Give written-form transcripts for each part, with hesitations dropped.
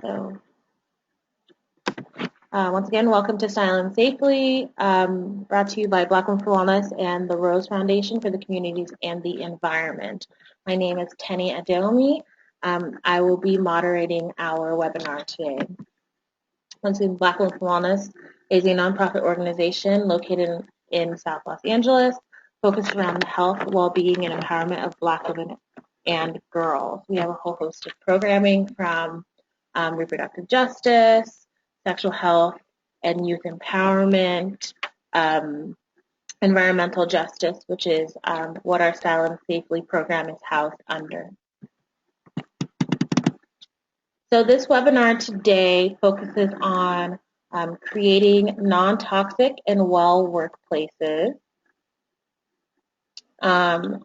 So, once again, welcome to Stylin Safely, brought to you by Black Women for Wellness and the Rose Foundation for the Communities and the Environment. My name is Tenny Adeomi. I will be moderating our webinar today. Once again, Black Women for Wellness is a nonprofit organization located in South Los Angeles, focused around the health, well-being, and empowerment of Black women and girls. We have a whole host of programming from reproductive justice, sexual health and youth empowerment, environmental justice, which is what our Stylin Safely program is housed under. So this webinar today focuses on creating non-toxic and well workplaces, from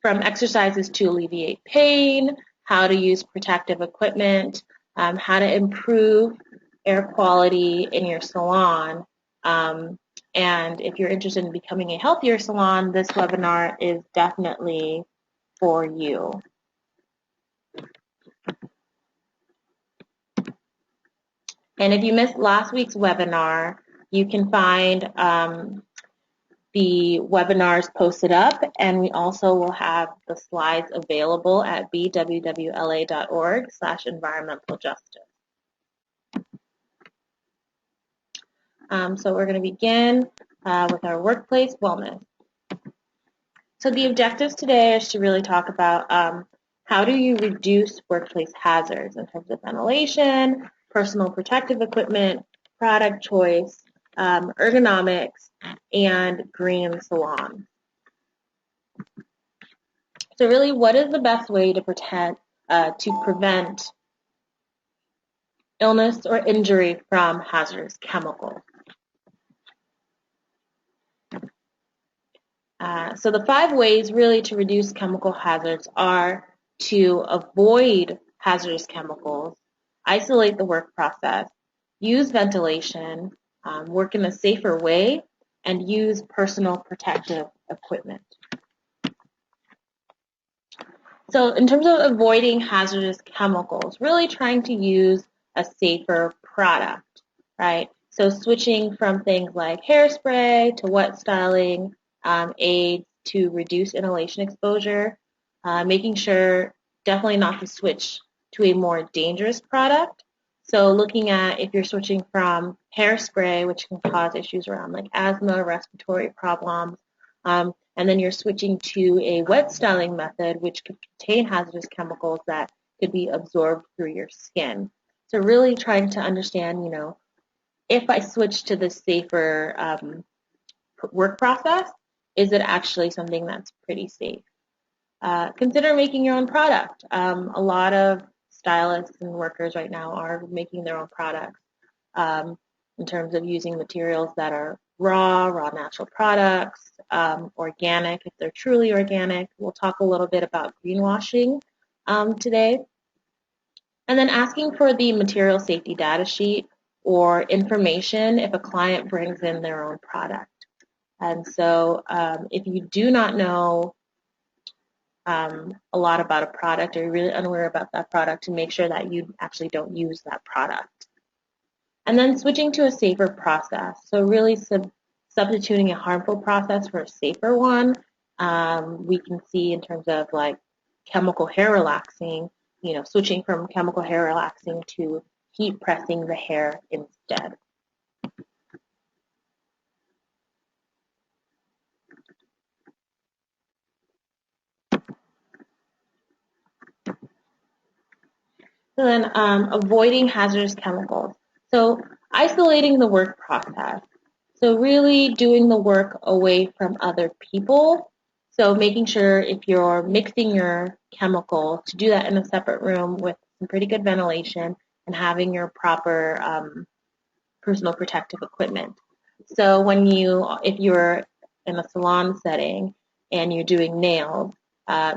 exercises to alleviate pain, how to use protective equipment, how to improve air quality in your salon. And if you're interested in becoming a healthier salon, this webinar is definitely for you. And if you missed last week's webinar, you can find the webinars posted up, and we also will have the slides available at bwwla.org/environmental justice. So we're going to begin with our workplace wellness. So the objectives today is to really talk about how do you reduce workplace hazards in terms of ventilation, personal protective equipment, product choice, ergonomics, and green salon. So really, what is the best way to prevent illness or injury from hazardous chemicals? So the 5 ways really to reduce chemical hazards are to avoid hazardous chemicals, isolate the work process, use ventilation, work in a safer way, and use personal protective equipment. So in terms of avoiding hazardous chemicals, really trying to use a safer product, right? So switching from things like hairspray to wet styling aids to reduce inhalation exposure, making sure definitely not to switch to a more dangerous product. So looking at if you're switching from hairspray, which can cause issues around like asthma, respiratory problems, and then you're switching to a wet styling method, which could contain hazardous chemicals that could be absorbed through your skin. So really trying to understand, if I switch to the safer work process, is it actually something that's pretty safe? Consider making your own product. A lot of stylists and workers right now are making their own products in terms of using materials that are raw natural products, organic if they're truly organic. We'll talk a little bit about greenwashing today. And then asking for the material safety data sheet or information if a client brings in their own product. And so if you do not know a lot about a product or you're really unaware about that product, to make sure that you actually don't use that product. And then switching to a safer process. So really substituting a harmful process for a safer one. We can see in terms of like chemical hair relaxing, switching from chemical hair relaxing to heat pressing the hair instead. So then avoiding hazardous chemicals. So isolating the work process. So really doing the work away from other people. So making sure if you're mixing your chemical to do that in a separate room with some pretty good ventilation and having your proper personal protective equipment. So if you're in a salon setting and you're doing nails,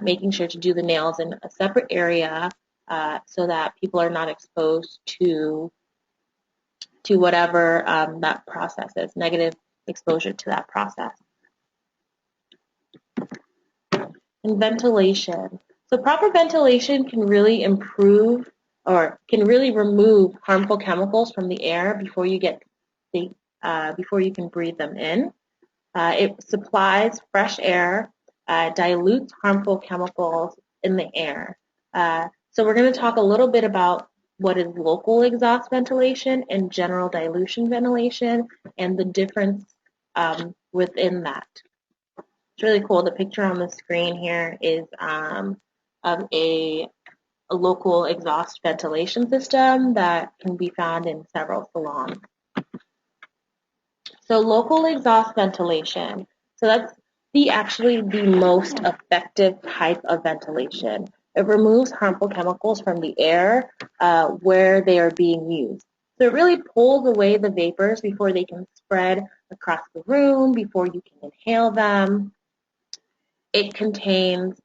making sure to do the nails in a separate area so that people are not exposed to whatever that process is, negative exposure to that process. And ventilation. So proper ventilation can really improve or can really remove harmful chemicals from the air before you before you can breathe them in. It supplies fresh air, dilutes harmful chemicals in the air. So we're going to talk a little bit about what is local exhaust ventilation and general dilution ventilation and the difference within that. It's really cool. The picture on the screen here is of a local exhaust ventilation system that can be found in several salons. So local exhaust ventilation. So that's actually the most effective type of ventilation. It removes harmful chemicals from the air where they are being used. So it really pulls away the vapors before they can spread across the room, before you can inhale them. It contains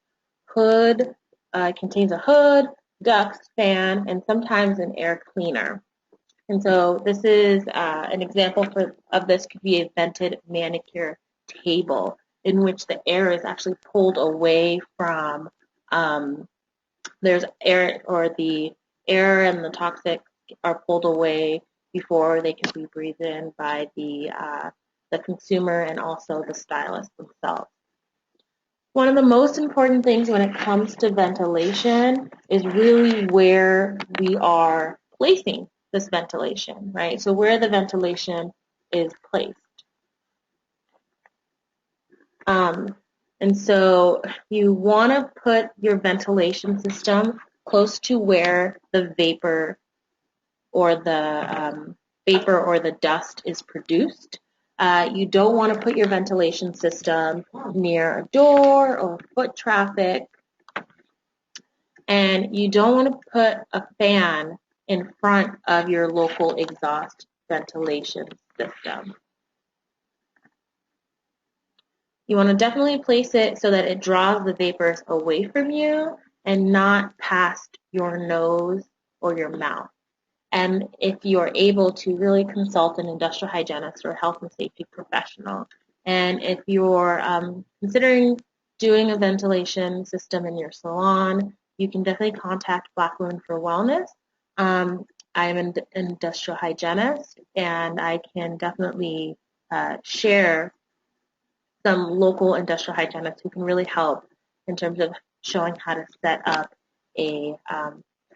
a hood, ducts, fan, and sometimes an air cleaner. And so this is an example of this could be a vented manicure table in which the air is actually pulled away from, there's air, or the air and the toxic are pulled away before they can be breathed in by the consumer and also the stylist themselves. One of the most important things when it comes to ventilation is really where we are placing this ventilation, right? So where the ventilation is placed. And so you want to put your ventilation system close to where the vapor or the dust is produced. You don't want to put your ventilation system near a door or foot traffic. And you don't want to put a fan in front of your local exhaust ventilation system. You want to definitely place it so that it draws the vapors away from you and not past your nose or your mouth. And if you're able to, really consult an industrial hygienist or health and safety professional. And if you're considering doing a ventilation system in your salon, you can definitely contact Black Women for Wellness. I'm an industrial hygienist, and I can definitely share some local industrial hygienists who can really help in terms of showing how to set up a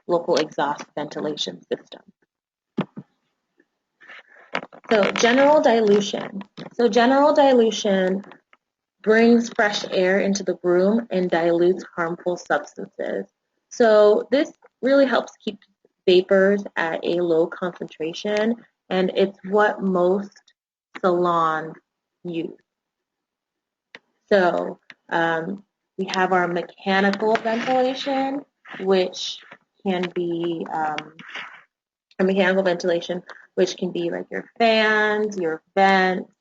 local exhaust ventilation system. So general dilution. So general dilution brings fresh air into the room and dilutes harmful substances. So this really helps keep vapors at a low concentration, and it's what most salons use. So we have our mechanical ventilation, which can be like your fans, your vents.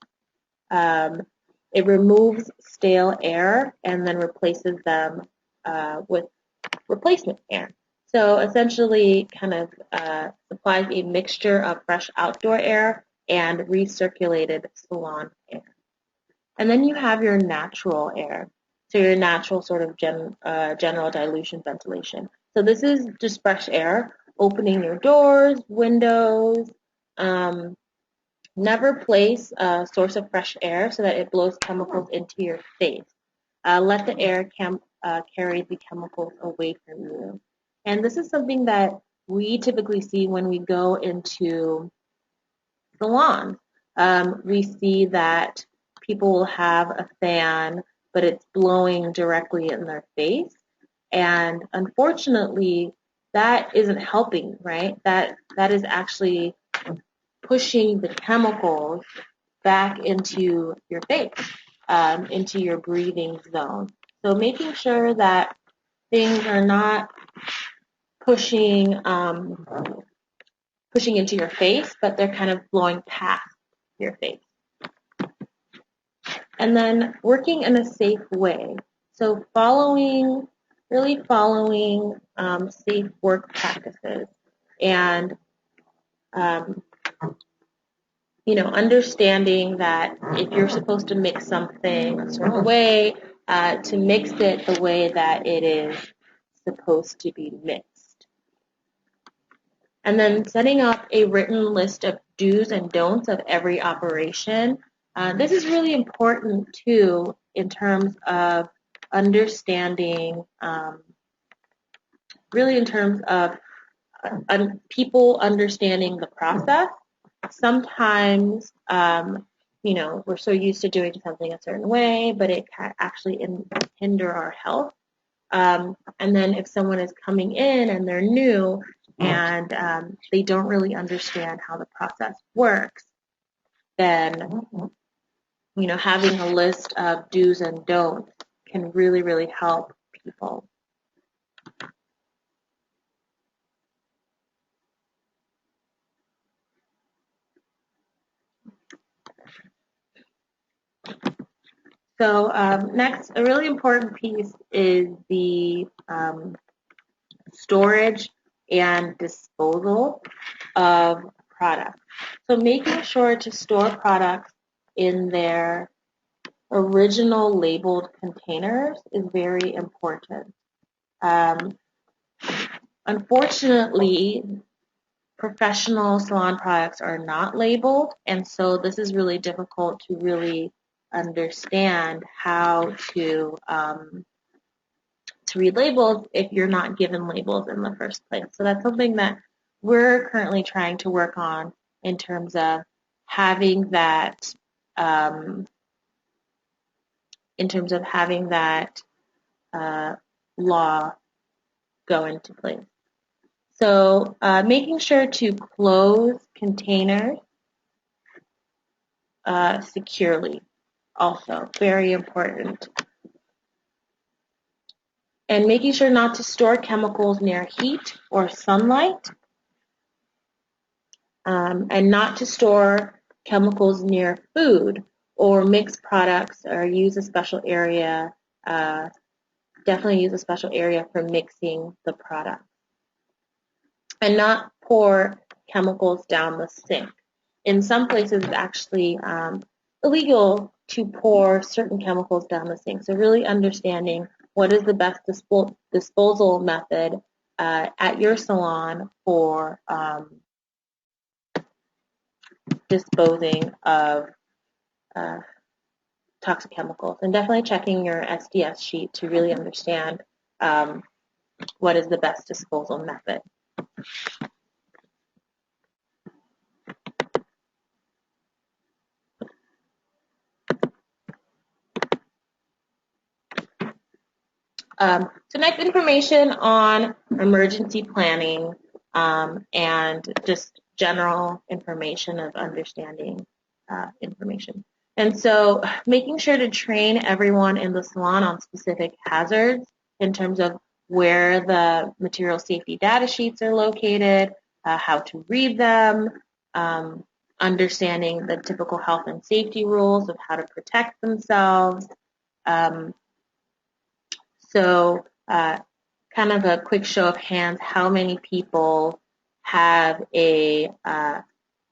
It removes stale air and then replaces them with replacement air. So essentially kind of supplies a mixture of fresh outdoor air and recirculated salon air. And then you have your natural air. So your natural sort of general dilution ventilation. So this is just fresh air, opening your doors, windows. Never place a source of fresh air so that it blows chemicals into your face. Let the air carry the chemicals away from you. And this is something that we typically see when we go into salons. We see that people will have a fan, but it's blowing directly in their face. And unfortunately, that isn't helping, right? That is actually pushing the chemicals back into your face, into your breathing zone. So making sure that things are not pushing into your face, but they're kind of blowing past your face. And then working in a safe way. So really following safe work practices, and understanding that if you're supposed to mix something a certain way, to mix it the way that it is supposed to be mixed. And then setting up a written list of do's and don'ts of every operation. This is really important too in terms of understanding, really in terms of people understanding the process. Sometimes, we're so used to doing something a certain way, but it can actually hinder our health. And then if someone is coming in and they're new and they don't really understand how the process works, then having a list of do's and don'ts can really, really help people. So next, a really important piece is the storage and disposal of products. So making sure to store products in their original labeled containers is very important. Unfortunately, professional salon products are not labeled, and so this is really difficult to really understand how to read labels if you're not given labels in the first place. So that's something that we're currently trying to work on in terms of having that law go into place. So making sure to close containers securely, also very important. And making sure not to store chemicals near heat or sunlight, and not to store chemicals near food or mix products, or use a special area. Definitely use a special area for mixing the product. And not pour chemicals down the sink. In some places, it's actually illegal to pour certain chemicals down the sink. So really understanding what is the best disposal method at your salon for disposing of toxic chemicals. And definitely checking your SDS sheet to really understand what is the best disposal method. So next, information on emergency planning and just general information of understanding information. And so making sure to train everyone in the salon on specific hazards in terms of where the material safety data sheets are located, how to read them, understanding the typical health and safety rules of how to protect themselves. So kind of a quick show of hands, how many people have a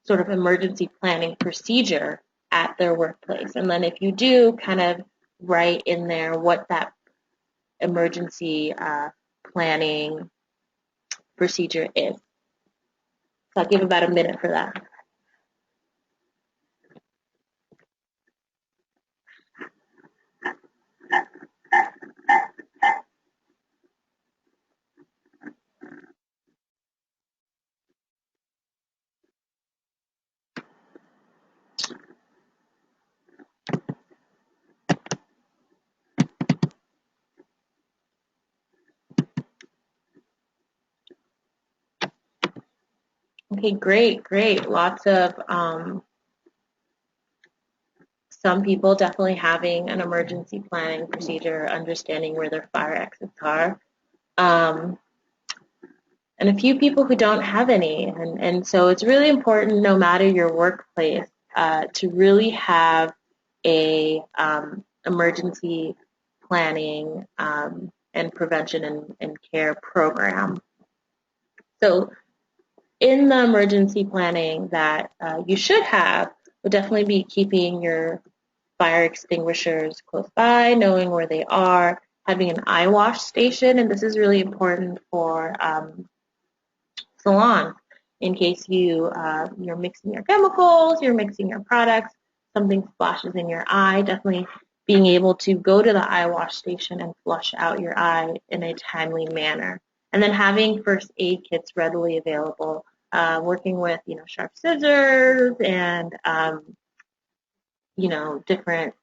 sort of emergency planning procedure at their workplace? And then if you do, kind of write in there what that emergency planning procedure is. So I'll give about a minute for that. Okay, great. Lots of some people definitely having an emergency planning procedure, understanding where their fire exits are. And a few people who don't have any. And so it's really important, no matter your workplace, to really have a emergency planning and prevention and care program. So in the emergency planning that you should have would definitely be keeping your fire extinguishers close by, knowing where they are, having an eye wash station, and this is really important for salons. in case you're mixing your chemicals, you're mixing your products, something splashes in your eye. Definitely being able to go to the eye wash station and flush out your eye in a timely manner. And then having first aid kits readily available, working with sharp scissors and different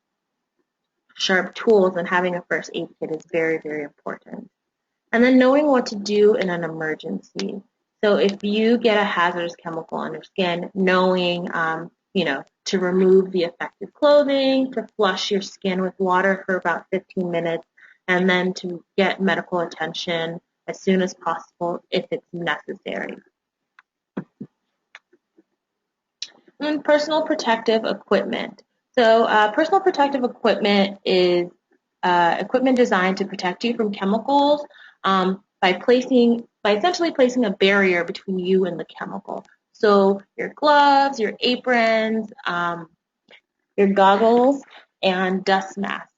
sharp tools, and having a first aid kit is very, very important. And then knowing what to do in an emergency. So if you get a hazardous chemical on your skin, knowing, to remove the affected clothing, to flush your skin with water for about 15 minutes, and then to get medical attention as soon as possible if it's necessary. And personal protective equipment. So personal protective equipment is equipment designed to protect you from chemicals by essentially placing a barrier between you and the chemical. So your gloves, your aprons, your goggles, and dust masks.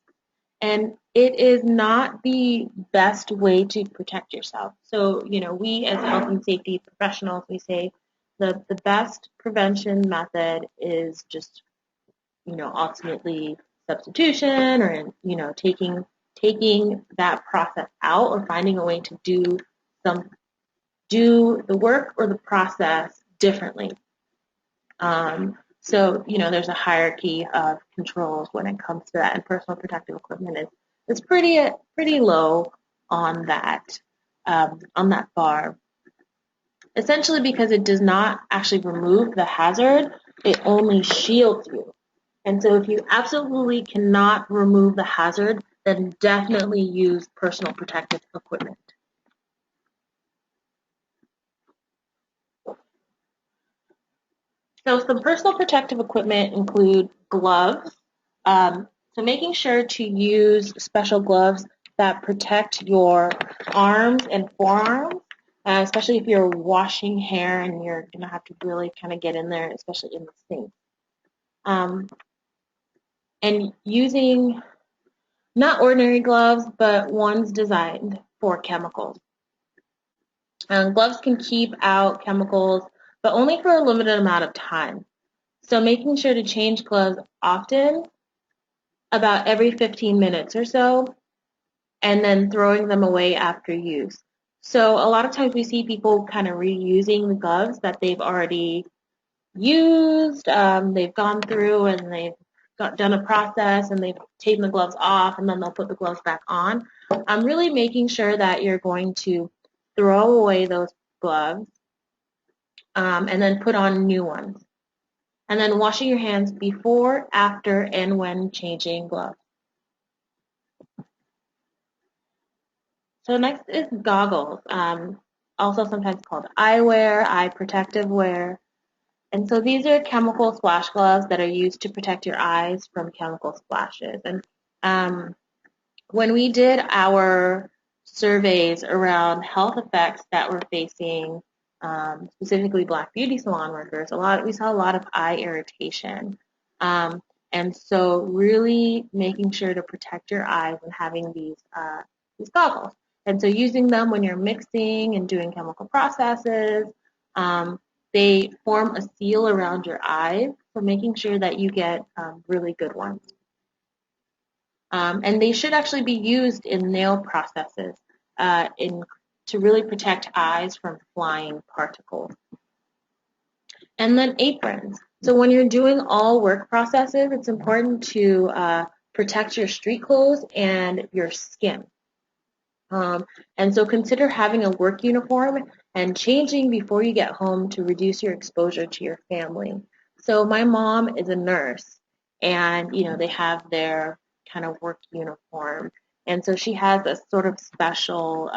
And it is not the best way to protect yourself. So, we as health and safety professionals, we say the best prevention method is just, ultimately substitution, or, taking that process out, or finding a way to do the work or the process differently. So, there's a hierarchy of controls when it comes to that, and personal protective equipment is pretty low on that bar. Essentially because it does not actually remove the hazard, it only shields you. And so if you absolutely cannot remove the hazard, then definitely use personal protective equipment. So some personal protective equipment include gloves. So making sure to use special gloves that protect your arms and forearms, especially if you're washing hair and you're going to have to really kind of get in there, especially in the sink. And using not ordinary gloves, but ones designed for chemicals. Gloves can keep out chemicals, but only for a limited amount of time. So making sure to change gloves often, about every 15 minutes or so, and then throwing them away after use. So a lot of times we see people kind of reusing the gloves that they've already used. They've gone through and they've done a process and they've taken the gloves off, and then they'll put the gloves back on. I'm really making sure that you're going to throw away those gloves and then put on new ones. And then washing your hands before, after, and when changing gloves. So next is goggles, also sometimes called eyewear, eye protective wear. And so these are chemical splash gloves that are used to protect your eyes from chemical splashes. And when we did our surveys around health effects that were facing specifically Black beauty salon workers, we saw a lot of eye irritation. And so really making sure to protect your eyes and having these goggles. And so using them when you're mixing and doing chemical processes, they form a seal around your eyes, so making sure that you get really good ones. And they should actually be used in nail processes to really protect eyes from flying particles. And then aprons. So when you're doing all work processes, it's important to protect your street clothes and your skin. And so consider having a work uniform and changing before you get home to reduce your exposure to your family. So my mom is a nurse, and they have their kind of work uniform, and so she has a sort of special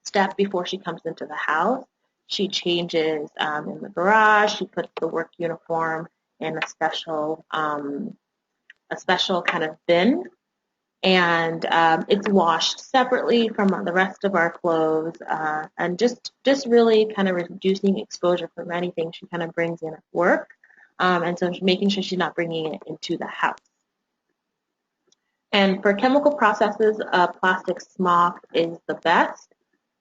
step before she comes into the house. She changes in the garage. She puts the work uniform in a special kind of bin, and it's washed separately from the rest of our clothes, and just really kind of reducing exposure from anything she kind of brings in at work, and so making sure she's not bringing it into the house. And for chemical processes, plastic smock is the best,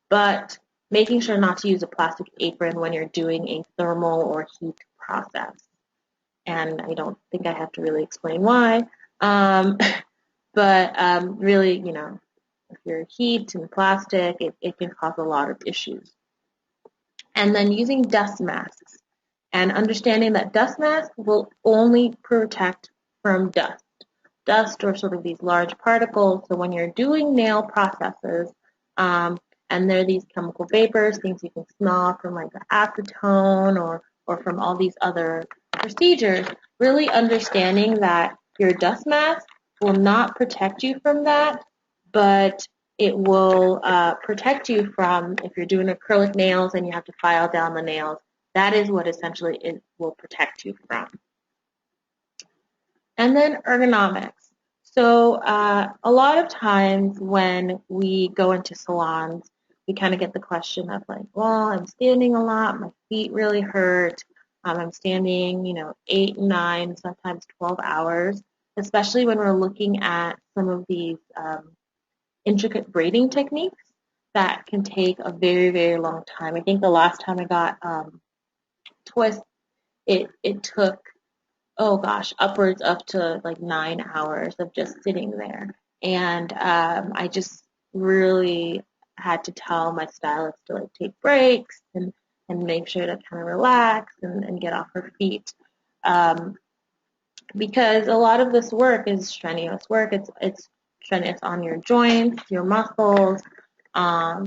but making sure not to use a plastic apron when you're doing a thermal or heat process. And I don't think I have to really explain why. Um, but really, if you're heat and plastic, it can cause a lot of issues. And then using dust masks and understanding that dust masks will only protect from dust. Dust or sort of these large particles. So when you're doing nail processes, and there are these chemical vapors, things you can smell from like the acetone or from all these other procedures, really understanding that your dust mask will not protect you from that, but it will protect you from, if you're doing acrylic nails and you have to file down the nails, that is what essentially it will protect you from. And then ergonomics. So a lot of times when we go into salons, we kind of get the question of like, well, I'm standing a lot, my feet really hurt. I'm standing, 8, 9, sometimes 12 hours, especially when we're looking at some of these intricate braiding techniques that can take a very, very long time. I think the last time I got twist, it took, oh gosh, upwards up to like 9 hours of just sitting there. And I just really had to tell my stylist to like take breaks and make sure to kind of relax and get off her feet. Because a lot of this work is strenuous work. It's strenuous on your joints, your muscles,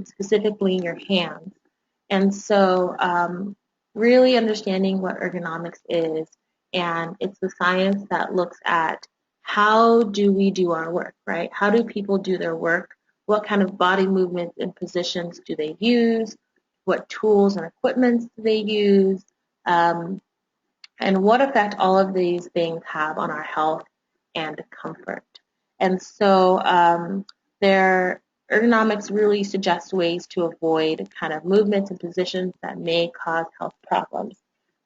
specifically your hands. And so really understanding what ergonomics is, and it's the science that looks at how do we do our work, right? How do people do their work? What kind of body movements and positions do they use? What tools and equipments do they use? And what effect all of these things have on our health and comfort. And so their ergonomics really suggests ways to avoid kind of movements and positions that may cause health problems.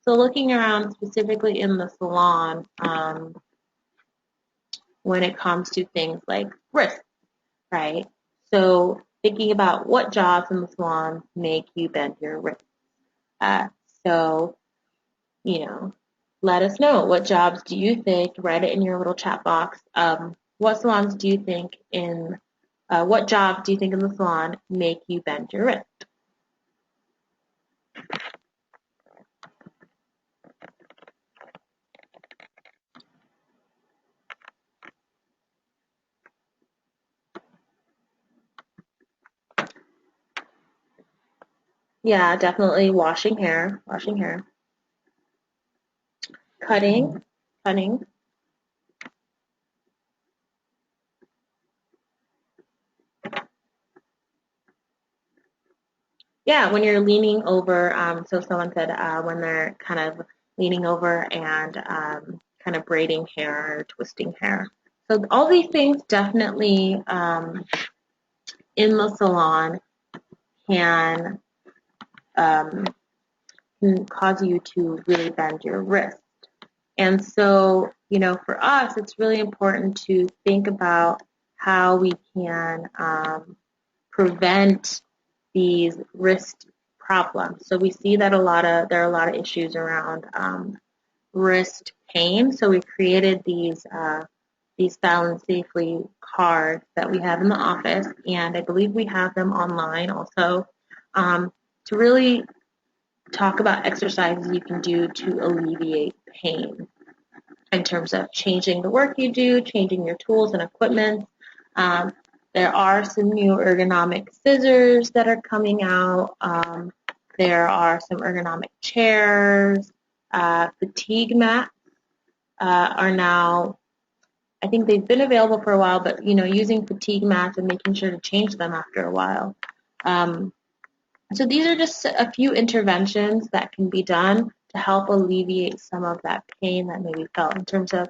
So looking around specifically in the salon, when it comes to things like wrists, right? So thinking about what jobs in the salon make you bend your wrist. So, you know, let us know, what jobs do you think, write it in your little chat box. What salons do you think what jobs do you think in the salon make you bend your wrist? Yeah, definitely washing hair, cutting, cutting. Yeah, when you're leaning over, so someone said when they're kind of leaning over and kind of braiding hair or twisting hair. So all these things definitely in the salon can, um, can cause you to really bend your wrist. And so, for us, it's really important to think about how we can prevent these wrist problems. So we see that there are a lot of issues around wrist pain. So we created these Stylin Safely cards that we have in the office, and I believe we have them online also, to really talk about exercises you can do to alleviate pain in terms of changing the work you do, changing your tools and equipment. Um, there are some new ergonomic scissors that are coming out. There are some ergonomic chairs. Fatigue mats are now, I think they've been available for a while, but using fatigue mats and making sure to change them after a while. So these are just a few interventions that can be done to help alleviate some of that pain that may be felt in terms of,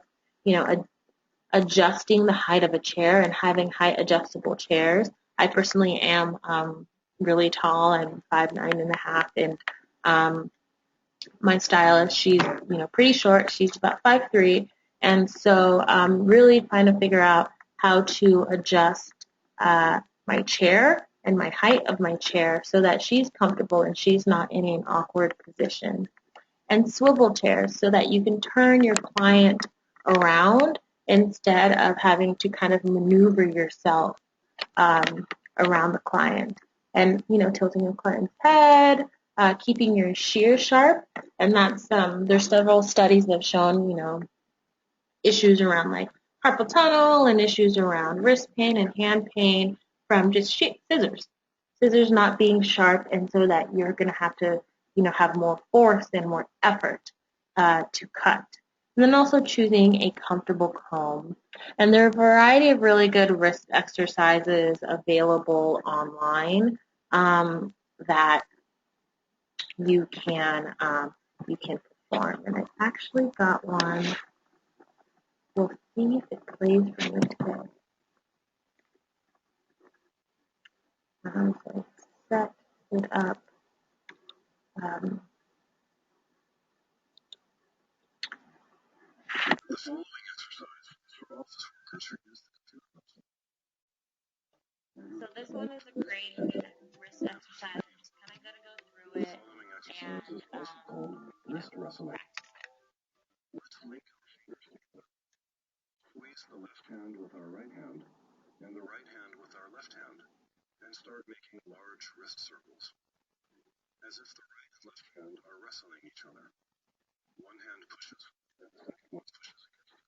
adjusting the height of a chair and having height adjustable chairs. I personally am really tall. I'm 5'9.5", and my stylist, she's pretty short. She's about 5'3", and so really trying to figure out how to adjust my chair and my height of my chair so that she's comfortable and she's not in an awkward position. And swivel chairs so that you can turn your client around instead of having to kind of maneuver yourself around the client. And, tilting your client's head, keeping your shear sharp. And that's, there's several studies that have shown, issues around like carpal tunnel and issues around wrist pain and hand pain from just scissors. Scissors not being sharp, and so that you're going to have to, have more force and more effort to cut. And then also choosing a comfortable comb. And there are a variety of really good wrist exercises available online that you can perform. And I actually got one. We'll see if it plays for me today. So I set it up. The following exercise is for office workers who use the computer. So this one is a great wrist exercise. You just kind of got to go through it. The following exercise is also called wrist wrestling. Let's link our fingers together. Squeeze the left hand with our right hand and the right hand with our left hand and start making large wrist circles, as if the right and left hand are wrestling each other. One hand pushes and the second one pushes against it.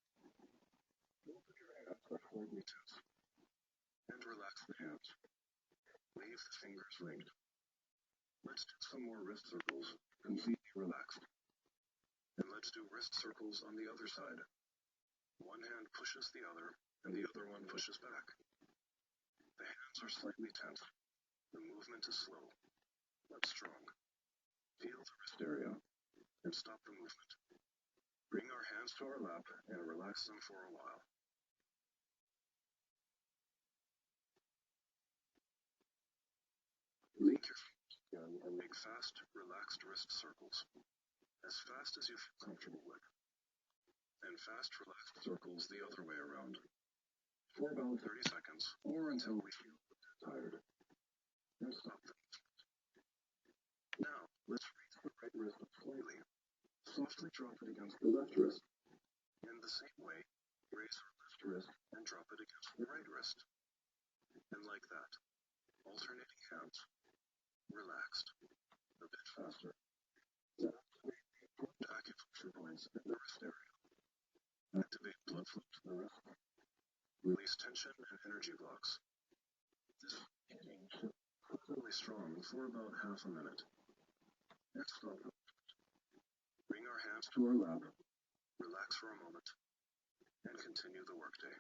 Both of your hands are slightly tense, and relax the hands. Leave the fingers linked. Let's do some more wrist circles, completely relaxed. And let's do wrist circles on the other side. One hand pushes the other, and the other one pushes back. The hands are slightly tense. The movement is slow, but strong. Feel the wrist area, and stop the movement. Bring our hands to our lap and relax them for a while. Link your fingers again and make fast, relaxed wrist circles, as fast as you feel comfortable with. And fast, relaxed circles the other way around, for about 30 seconds, or until we feel tired. And stop the movement. Now, let's raise the right wrist up slightly. Softly drop it against the left wrist. In the same way, raise our left wrist and drop it against the right wrist. And like that, alternating hands, relaxed, a bit faster. That activates the important acupuncture points in the wrist area. Activate blood flow to the wrist. Release tension and energy blocks. This hitting should be really strong for about half a minute. And stop the movement. Bring our hands to our lap, relax for a moment, and continue the workday.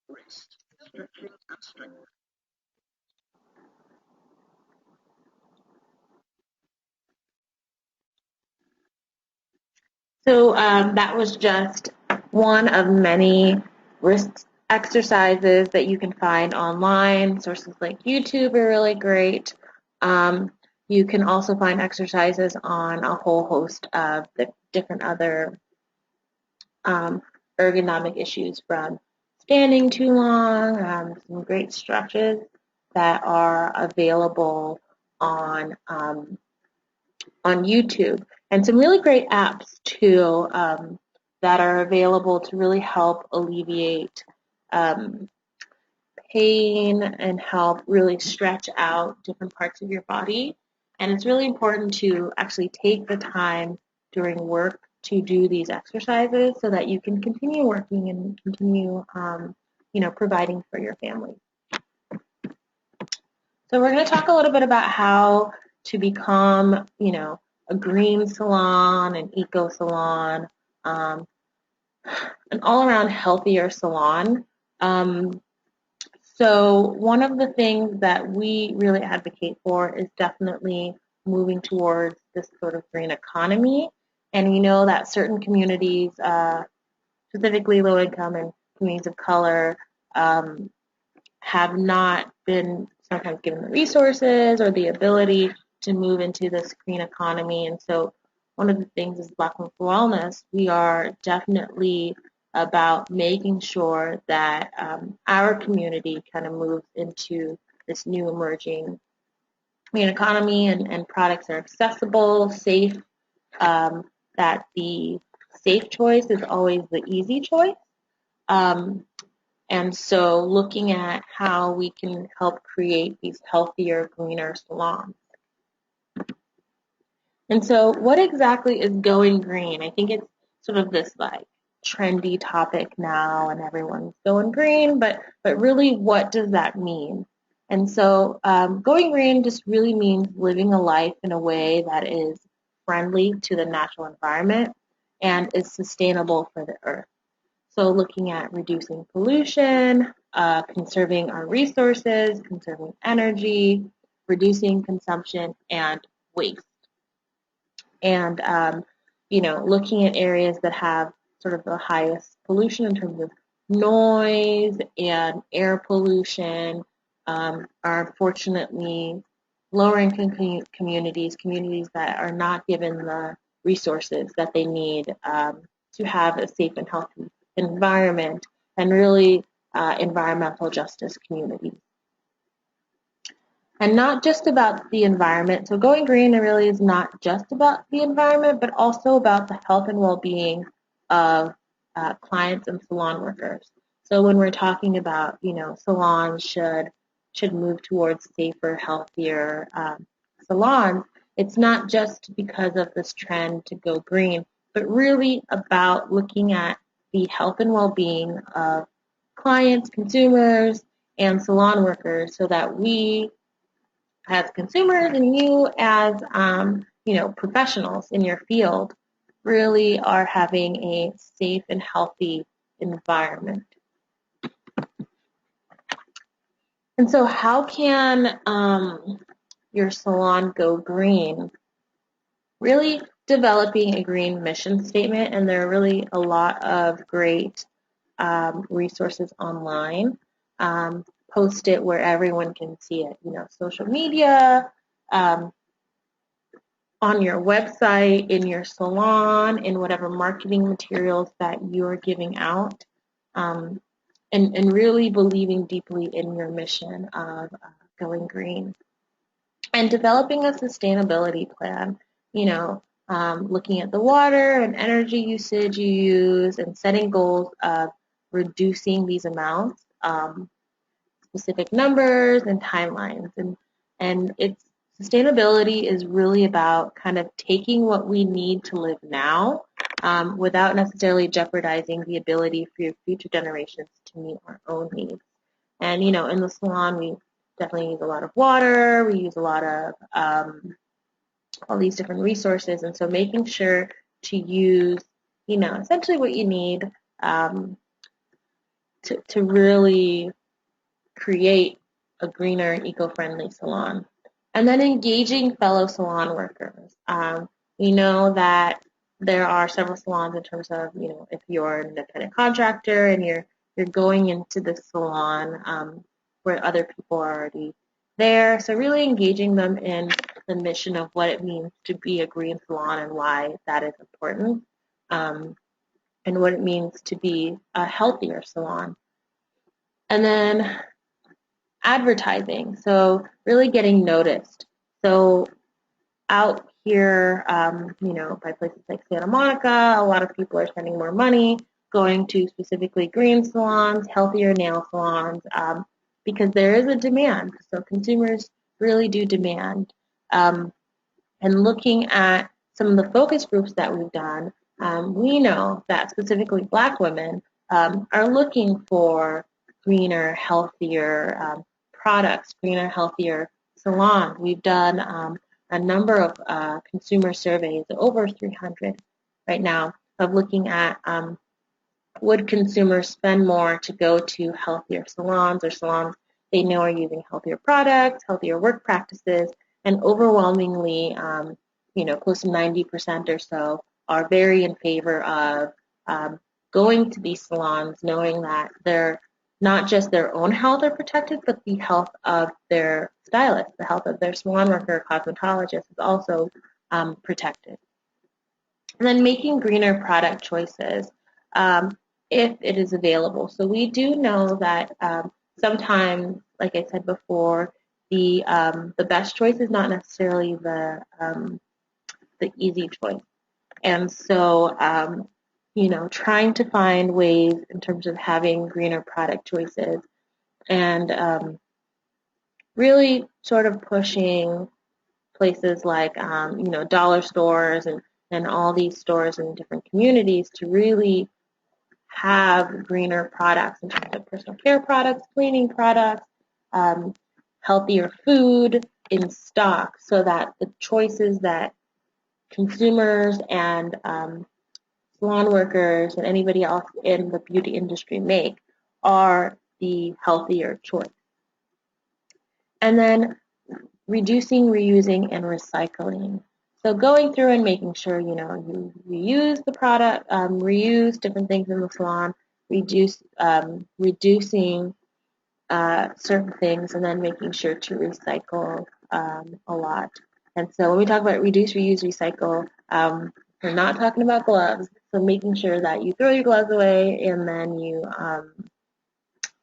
Wrist stretching and strengthening. So that was just one of many wrist exercises that you can find online. Sources like YouTube are really great. You can also find exercises on a whole host of the different other ergonomic issues, from standing too long, some great stretches that are available on YouTube, and some really great apps too that are available to really help alleviate pain and help really stretch out different parts of your body. And it's really important to actually take the time during work to do these exercises so that you can continue working and continue, providing for your family. So we're going to talk a little bit about how to become, a green salon, an eco salon, an all-around healthier salon. So one of the things that we really advocate for is definitely moving towards this sort of green economy. And we know that certain communities, specifically low income and communities of color, have not been sometimes given the resources or the ability to move into this green economy. And so one of the things is Black Women for Wellness, we are definitely about making sure that our community kind of moves into this new emerging green economy, and products are accessible, safe, that the safe choice is always the easy choice. Um, and so looking at how we can help create these healthier, greener salons. And so what exactly is going green? I think it's sort of this like trendy topic now and everyone's going green, but really what does that mean? And so going green just really means living a life in a way that is friendly to the natural environment and is sustainable for the earth. So looking at reducing pollution, conserving our resources, conserving energy, reducing consumption and waste. And, looking at areas that have sort of the highest pollution in terms of noise and air pollution are unfortunately lower income communities that are not given the resources that they need to have a safe and healthy environment, and really environmental justice communities. And not just about the environment. So going green really is not just about the environment, but also about the health and well-being of clients and salon workers. So when we're talking about, salons should move towards safer, healthier salons, it's not just because of this trend to go green, but really about looking at the health and well-being of clients, consumers, and salon workers, so that we as consumers and you as professionals in your field really are having a safe and healthy environment. And so how can your salon go green? Really developing a green mission statement, and there are really a lot of great resources online. Post it where everyone can see it, social media, um, on your website, in your salon, in whatever marketing materials that you're giving out, um, and really believing deeply in your mission of going green. And developing a sustainability plan, looking at the water and energy usage you use and setting goals of reducing these amounts, specific numbers and timelines. And it's sustainability is really about kind of taking what we need to live now, without necessarily jeopardizing the ability for future generations to meet our own needs. And in the salon, we definitely use a lot of water. We use a lot of all these different resources, and so making sure to use essentially what you need um, to really create a greener, eco-friendly salon. And then engaging fellow salon workers. We know that there are several salons in terms of, if you're an independent contractor and you're going into the salon where other people are already there. So really engaging them in the mission of what it means to be a green salon and why that is important, and what it means to be a healthier salon. And then advertising, so really getting noticed. So out here, by places like Santa Monica, a lot of people are spending more money going to specifically green salons, healthier nail salons, because there is a demand. So consumers really do demand. And looking at some of the focus groups that we've done, we know that specifically Black women are looking for greener, healthier products, greener, healthier salons. We've done a number of consumer surveys, over 300 right now, of looking at would consumers spend more to go to healthier salons, or salons they know are using healthier products, healthier work practices, and overwhelmingly, close to 90% or so are very in favor of going to these salons, knowing that they're not just their own health are protected, but the health of their stylist, the health of their salon worker, cosmetologist is also protected. And then making greener product choices if it is available. So we do know that sometimes, like I said before, the best choice is not necessarily the easy choice. And so, trying to find ways in terms of having greener product choices and really sort of pushing places like, dollar stores and all these stores in different communities to really have greener products in terms of personal care products, cleaning products, um, healthier food in stock so that the choices that consumers and salon workers and anybody else in the beauty industry make are the healthier choice. And then reducing, reusing, and recycling. So going through and making sure, you reuse the product, reuse different things in the salon, reducing certain things, and then making sure to recycle a lot. And so when we talk about reduce, reuse, recycle, we're not talking about gloves. So making sure that you throw your gloves away and then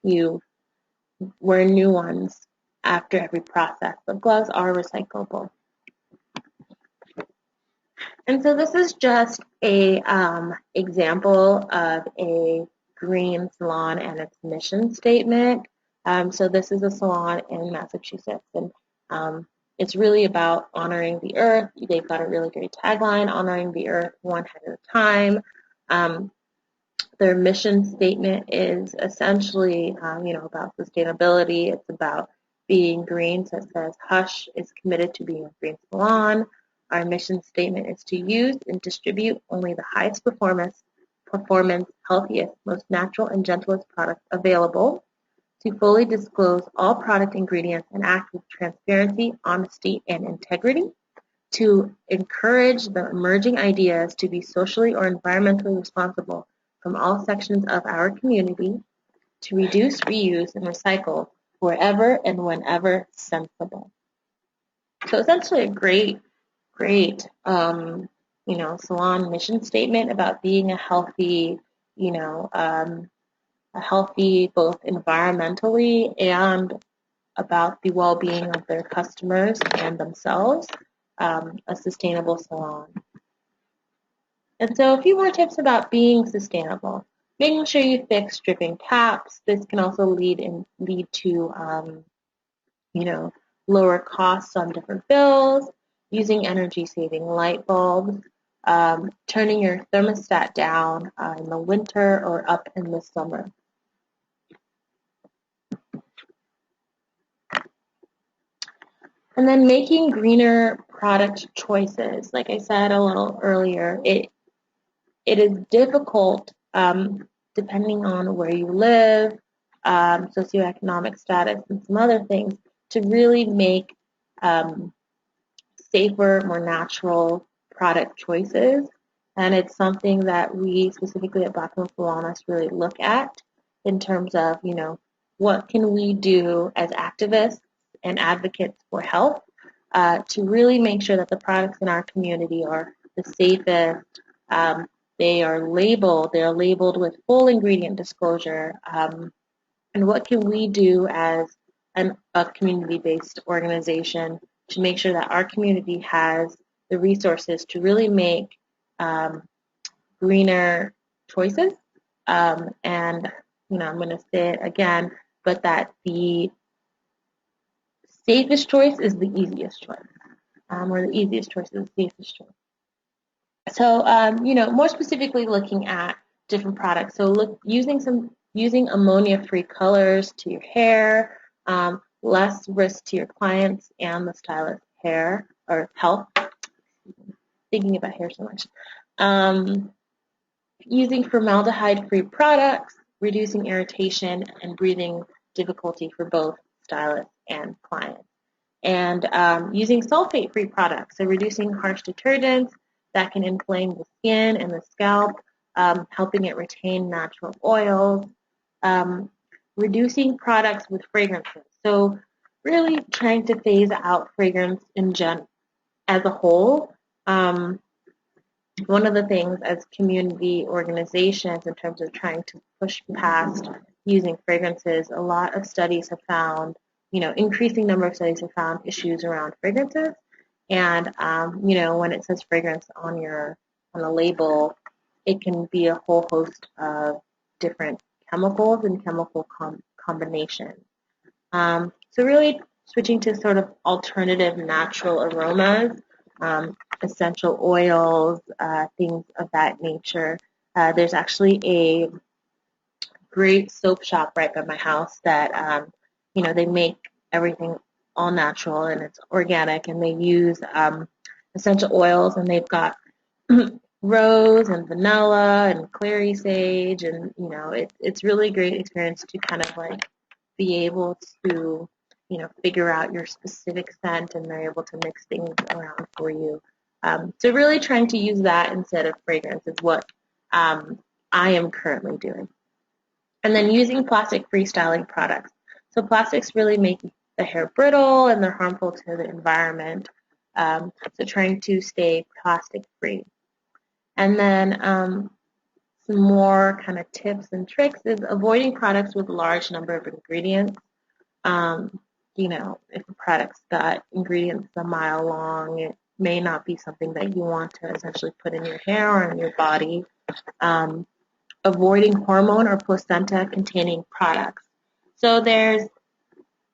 you wear new ones after every process. But gloves are recyclable. And so this is just a example of a green salon and its mission statement. So this is a salon in Massachusetts, and it's really about honoring the earth. They've got a really great tagline, honoring the earth one head at a time. Their mission statement is essentially, about sustainability. It's about being green. So it says, Hush is committed to being a green salon. Our mission statement is to use and distribute only the highest performance, healthiest, most natural, and gentlest products available, to fully disclose all product ingredients and act with transparency, honesty, and integrity, to encourage the emerging ideas to be socially or environmentally responsible from all sections of our community, to reduce, reuse, and recycle wherever and whenever sensible. So essentially a great, salon mission statement about being a healthy, both environmentally and about the well-being of their customers and themselves, a sustainable salon. And so a few more tips about being sustainable. Making sure you fix dripping taps. This can also lead to lower costs on different bills, using energy-saving light bulbs, turning your thermostat down in the winter or up in the summer. And then making greener product choices. Like I said a little earlier, it is difficult depending on where you live, socioeconomic status, and some other things to really make safer, more natural product choices. And it's something that we specifically at Black Women for Wellness really look at in terms of, what can we do as activists and advocates for health to really make sure that the products in our community are the safest. They are labeled with full ingredient disclosure. And what can we do as a community-based organization to make sure that our community has the resources to really make greener choices? And, I'm going to say it again, but that the safest choice is the easiest choice, or the easiest choice is the safest choice. So, more specifically looking at different products. So using ammonia-free colors to your hair, less risk to your clients and the stylist's hair or health. Thinking about hair so much. Using formaldehyde-free products, reducing irritation and breathing difficulty for both stylists and clients. And using sulfate-free products, so reducing harsh detergents that can inflame the skin and the scalp, helping it retain natural oils. reducing products with fragrances. So really trying to phase out fragrance as a whole. Um, One of the things as community organizations in terms of trying to push past using fragrances, a lot of studies have found, increasing number of studies have found issues around fragrances. And, when it says fragrance on a label, it can be a whole host of different chemicals and chemical combinations. So really switching to sort of alternative natural aromas, essential oils, things of that nature. There's actually a great soap shop right by my house that, they make everything all natural and it's organic, and they use essential oils, and they've got rose and vanilla and clary sage, and it's really a great experience to kind of like be able to figure out your specific scent, and they're able to mix things around for you. So really trying to use that instead of fragrance is what I am currently doing. And then using plastic-free styling products. So plastics really make the hair brittle and they're harmful to the environment. So trying to stay plastic-free. And then some more kind of tips and tricks is avoiding products with a large number of ingredients. Um, if a product's got ingredients a mile long, it may not be something that you want to essentially put in your hair or in your body. Um, Avoiding hormone or placenta containing products. So there's,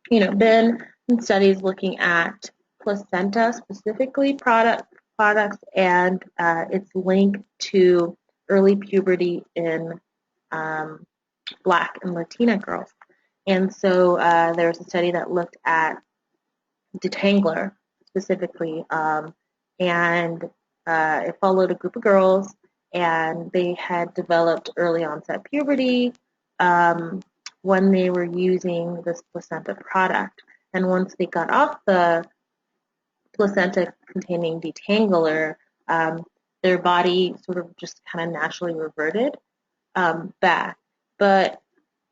been some studies looking at placenta specifically products and its link to early puberty in um, Black and Latina girls. And so there was a study that looked at detangler specifically, and it followed a group of girls, and they had developed early onset puberty when they were using this placenta product. And once they got off the placenta containing detangler, um, their body sort of just kind of naturally reverted back. But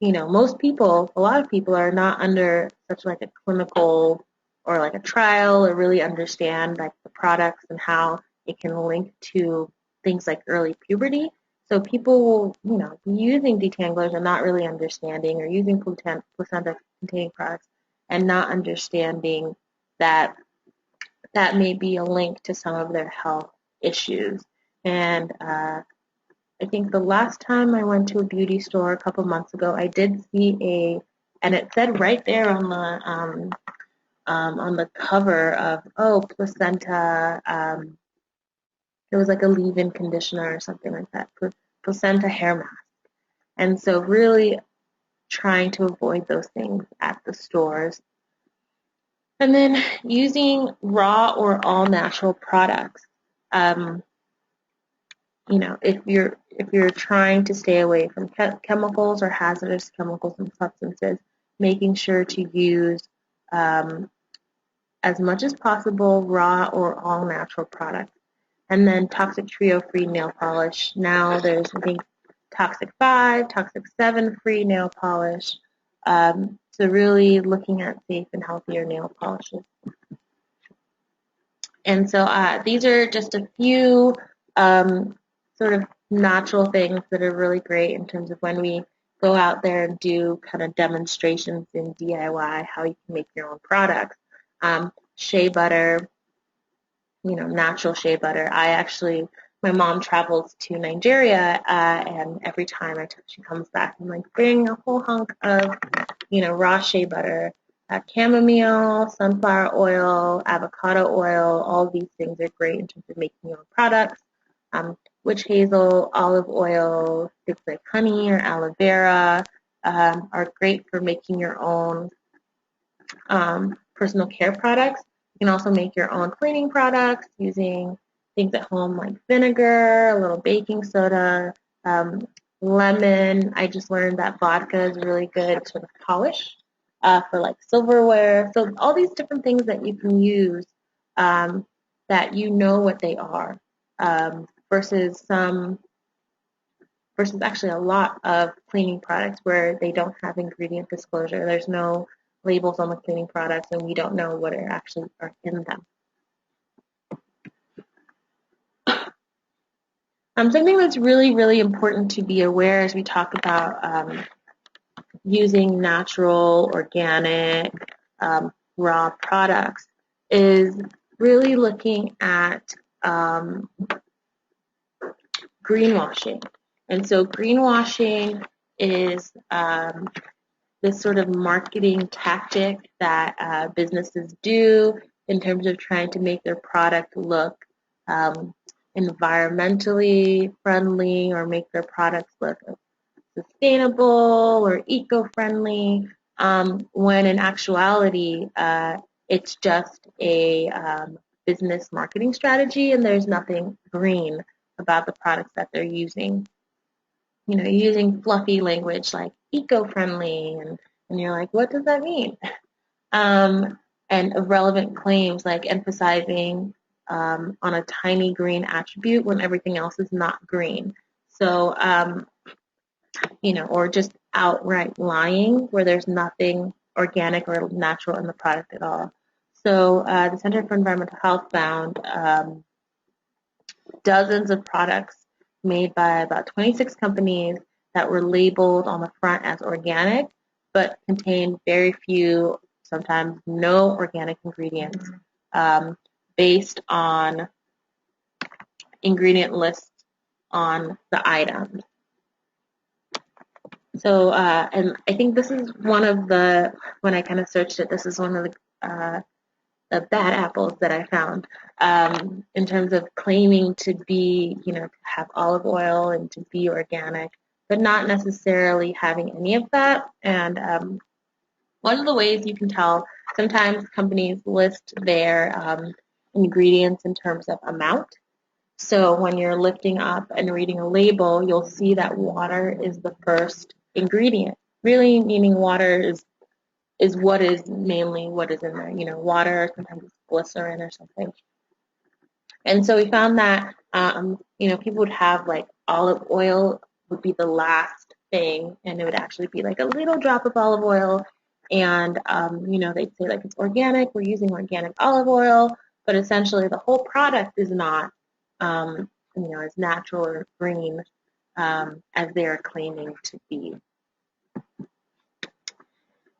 most people, a lot of people are not under such like a clinical or like a trial or really understand like the products and how it can link to things like early puberty. So people will, be using detanglers and not really understanding, or using placenta containing products and not understanding that that may be a link to some of their health issues. And I think the last time I went to a beauty store a couple months ago, I did see and it said right there on the cover of placenta. It was like a leave-in conditioner or something like that. Placenta hair mask, and so really trying to avoid those things at the stores. And then using raw or all natural products. Um, if you're trying to stay away from chemicals or hazardous chemicals and substances, making sure to use um, as much as possible raw or all natural products. And then toxic trio free nail polish. Now there's, I think, toxic 5, toxic 7 free nail polish. So really looking at safe and healthier nail polishes. And so these are just a few sort of natural things that are really great in terms of when we go out there and do kind of demonstrations in DIY, how you can make your own products. Shea butter, natural shea butter. My mom travels to Nigeria, and every time she comes back, I'm like, bring a whole hunk of, raw shea butter, chamomile, sunflower oil, avocado oil. All these things are great in terms of making your own products. Witch hazel, olive oil, things like honey or aloe vera are great for making your own personal care products. You can also make your own cleaning products using things at home like vinegar, a little baking soda, lemon. I just learned that vodka is really good sort of polish for like silverware. So all these different things that you can use that you know what they are versus some versus actually a lot of cleaning products where they don't have ingredient disclosure. There's no labels on the cleaning products, and we don't know what are actually are in them. Something that's really, really important to be aware as we talk about using natural, organic, raw products is really looking at greenwashing. And so greenwashing is this sort of marketing tactic that businesses do in terms of trying to make their product look environmentally friendly or make their products look sustainable or eco-friendly, when in actuality it's just a business marketing strategy and there's nothing green about the products that they're using. You know, using fluffy language like eco-friendly, and you're like, what does that mean? And irrelevant claims like emphasizing on a tiny green attribute when everything else is not green. So, or just outright lying where there's nothing organic or natural in the product at all. So the Center for Environmental Health found dozens of products made by about 26 companies that were labeled on the front as organic, but contained very few, sometimes no organic ingredients, based on ingredient lists on the items. So, and I think this is one of the, when I kind of searched it, this is one of the bad apples that I found, in terms of claiming to be, to have olive oil and to be organic, but not necessarily having any of that. And one of the ways you can tell, sometimes companies list their ingredients in terms of amount. So when you're lifting up and reading a label, you'll see that water is the first ingredient, really meaning water is what is mainly what is in there. Water, sometimes it's glycerin or something. And so we found that, people would have like olive oil would be the last thing, and it would actually be like a little drop of olive oil. And, they'd say like it's organic, we're using organic olive oil, but essentially the whole product is not, as natural or green as they're claiming to be.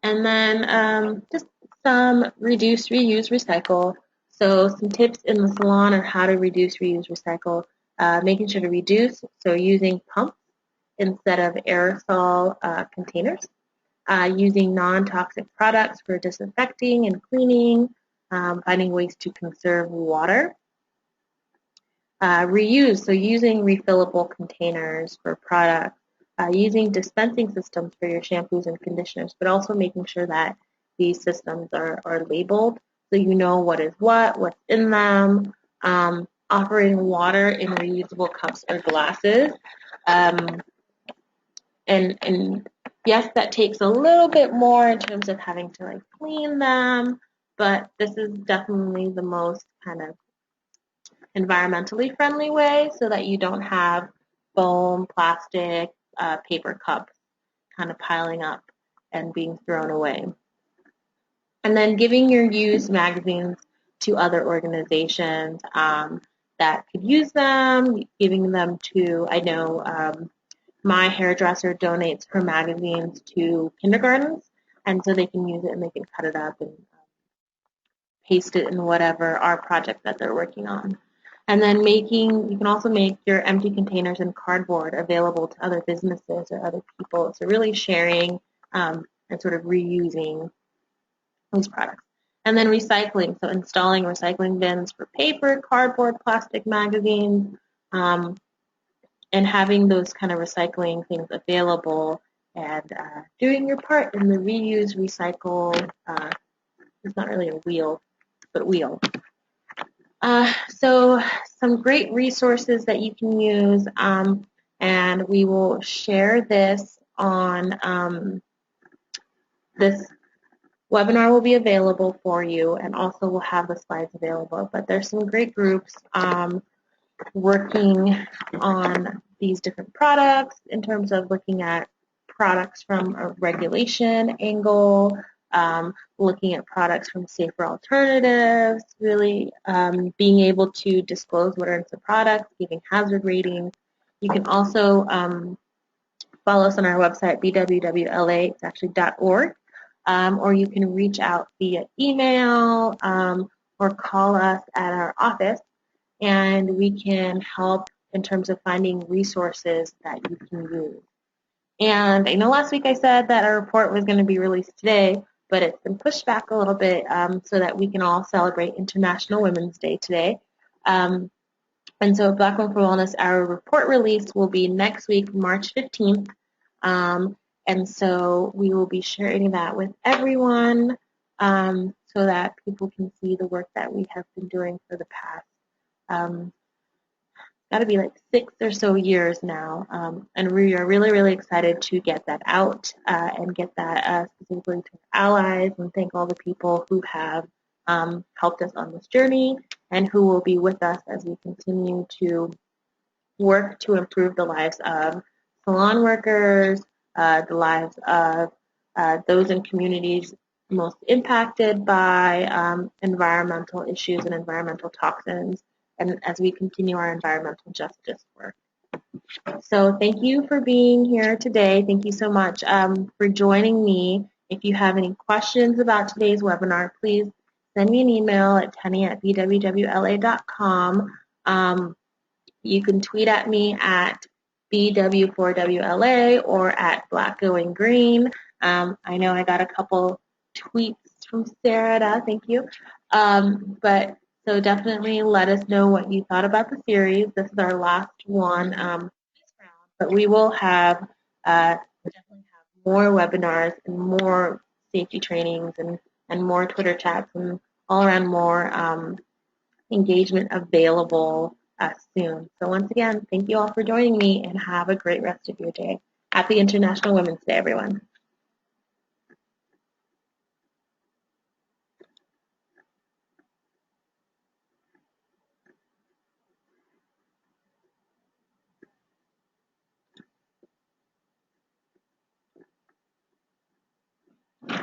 And then just some reduce, reuse, recycle. So some tips in the salon on how to reduce, reuse, recycle. Making sure to reduce, so using pumps instead of aerosol containers. Using non-toxic products for disinfecting and cleaning. Finding ways to conserve water. Reuse, so using refillable containers for products. Using dispensing systems for your shampoos and conditioners, but also making sure that these systems are labeled so you know what is what's in them. Offering water in reusable cups or glasses. And yes, that takes a little bit more in terms of having to like clean them, but this is definitely the most kind of environmentally friendly way so that you don't have foam, plastic, paper cups kind of piling up and being thrown away. And then giving your used magazines to other organizations that could use them, giving them to, I know my hairdresser donates her magazines to kindergartens, and so they can use it and they can cut it up and paste it in whatever art project that they're working on. And then you can also make your empty containers and cardboard available to other businesses or other people. So really sharing and sort of reusing these products. And then recycling, so installing recycling bins for paper, cardboard, plastic magazines, and having those kind of recycling things available and doing your part in the reuse, recycle, it's not really a wheel, but wheel. So some great resources that you can use, and we will share this on this webinar will be available for you, and also we'll have the slides available. But there's some great groups working on these different products in terms of looking at products from a regulation angle, looking at products from safer alternatives, really being able to disclose what are the products, giving hazard ratings. You can also follow us on our website, bwwla, it's actually .org, or you can reach out via email or call us at our office, and we can help in terms of finding resources that you can use. And I know last week I said that our report was going to be released today, but it's been pushed back a little bit so that we can all celebrate International Women's Day today. And so Black Women for Wellness, our report release will be next week, March 15th. And so we will be sharing that with everyone so that people can see the work that we have been doing for the past got to be like 6 or so years now. And we are really, really excited to get that out and get that specifically to allies, and thank all the people who have helped us on this journey and who will be with us as we continue to work to improve the lives of salon workers, the lives of those in communities most impacted by environmental issues and environmental toxins, and as we continue our environmental justice work. So thank you for being here today. Thank you so much for joining me. If you have any questions about today's webinar, please send me an email at tenny@bwwla.com. You can tweet at me at BW4WLA or at Black Going Green. I know I got a couple tweets from Sarah, thank you. But so definitely let us know what you thought about the series. This is our last one, but we will have definitely have more webinars and more safety trainings and more Twitter chats and all around more engagement available soon. So once again, thank you all for joining me, and have a great rest of your day. Happy International Women's Day, everyone.